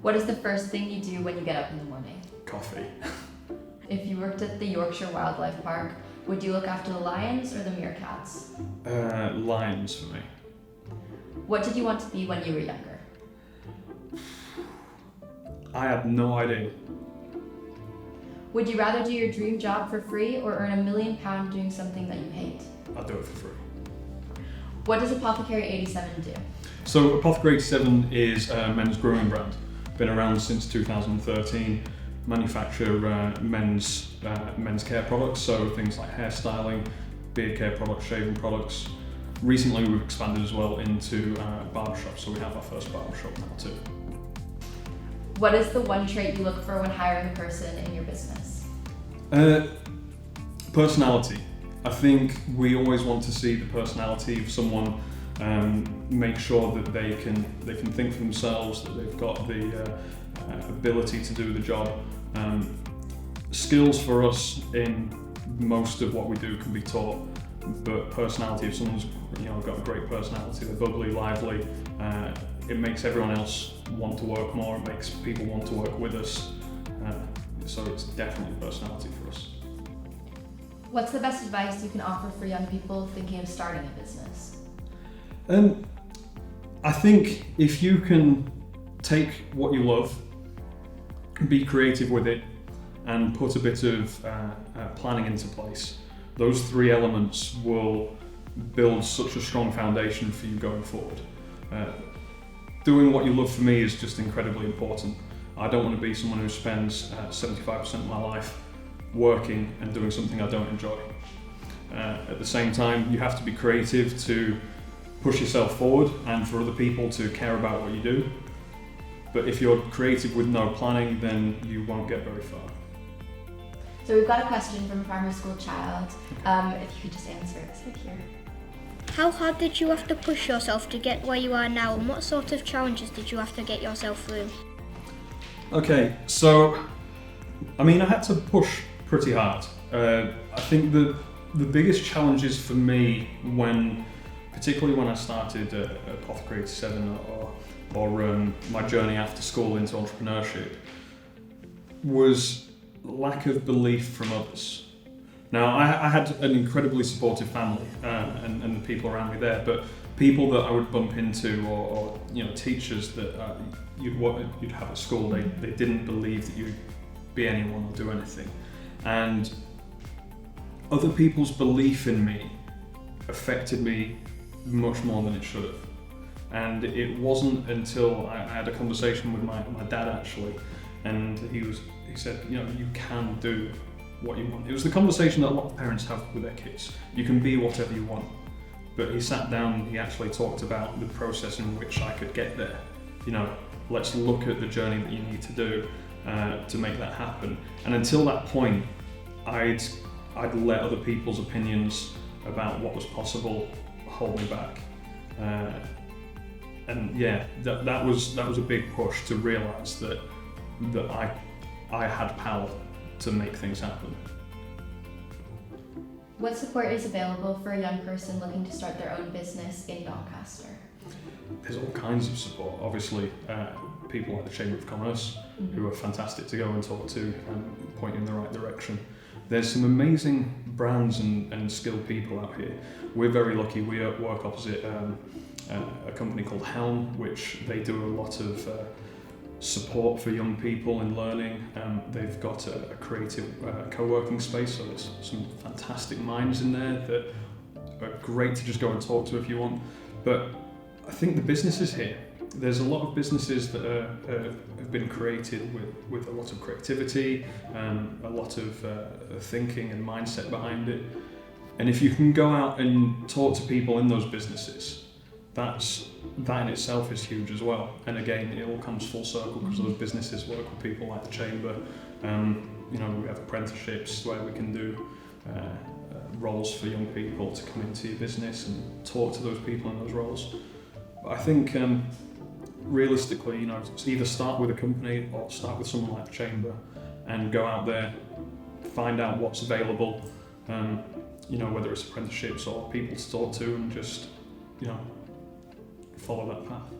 What is the first thing you do when you get up in the morning? Coffee. If you worked at the Yorkshire Wildlife Park, would you look after the lions or the meerkats? Lions for me. What did you want to be when you were younger? I had no idea. Would you rather do your dream job for free or earn £1 million doing something that you hate? I'd do it for free. What does Apothecary87 do? So Apothecary87 is a men's grooming brand. Been around since 2013. Manufacture men's care products, so things like hairstyling, beard care products, shaving products. Recently we've expanded as well into barbershops, so we have our first barbershop now too. What is the one trait you look for when hiring a person in your business? Personality. I think we always want to see the personality of someone, make sure that they can think for themselves, that they've got the ability to do the job. Skills for us in most of what we do can be taught, but personality, if someone's got a great personality, they're bubbly, lively, it makes everyone else want to work more, it makes people want to work with us, so it's definitely personality for us. What's the best advice you can offer for young people thinking of starting a business? I think if you can take what you love, be creative with it, and put a bit of planning into place, those three elements will build such a strong foundation for you going forward. Doing what you love for me is just incredibly important. I don't want to be someone who spends 75% of my life working and doing something I don't enjoy. At the same time, you have to be creative to push yourself forward and for other people to care about what you do. But if you're creative with no planning, then you won't get very far. So we've got a question from a primary school child. If you could just answer it, so here. How hard did you have to push yourself to get where you are now, and what sort of challenges did you have to get yourself through? Okay, so I had to push pretty hard. I think the biggest challenges for me, particularly when I started Apothecary87 or my journey after school into entrepreneurship, was lack of belief from others. Now, I had an incredibly supportive family and the people around me there, but people that I would bump into or teachers that you'd have at school, they didn't believe that you'd be anyone or do anything. And other people's belief in me affected me much more than it should have. And it wasn't until I had a conversation with my dad actually, and he said, you can do what you want. It was the conversation that a lot of parents have with their kids. You can be whatever you want. But he sat down, he actually talked about the process in which I could get there. Let's look at the journey that you need to do to make that happen. And until that point, I'd let other people's opinions about what was possible hold me back. That was a big push to realise that I had power to make things happen. What support is available for a young person looking to start their own business in Doncaster? There's all kinds of support. Obviously, people like the Chamber of Commerce, who are fantastic to go and talk to and point you in the right direction. There's some amazing brands and skilled people out here. We're very lucky. We work opposite a company called Helm, which they do a lot of support for young people in learning. They've got a creative co-working space, so there's some fantastic minds in there that are great to just go and talk to if you want. But I think the business is here. There's a lot of businesses that have been created with a lot of creativity, a lot of thinking and mindset behind it. And if you can go out and talk to people in those businesses, that in itself is huge as well. And again, it all comes full circle because those businesses work with people like the Chamber. We have apprenticeships where we can do roles for young people to come into your business and talk to those people in those roles. But I think realistically, you know, either start with a company or start with someone like the Chamber and go out there, find out what's available, you know, whether it's apprenticeships or people to talk to, and just, you know, follow that path.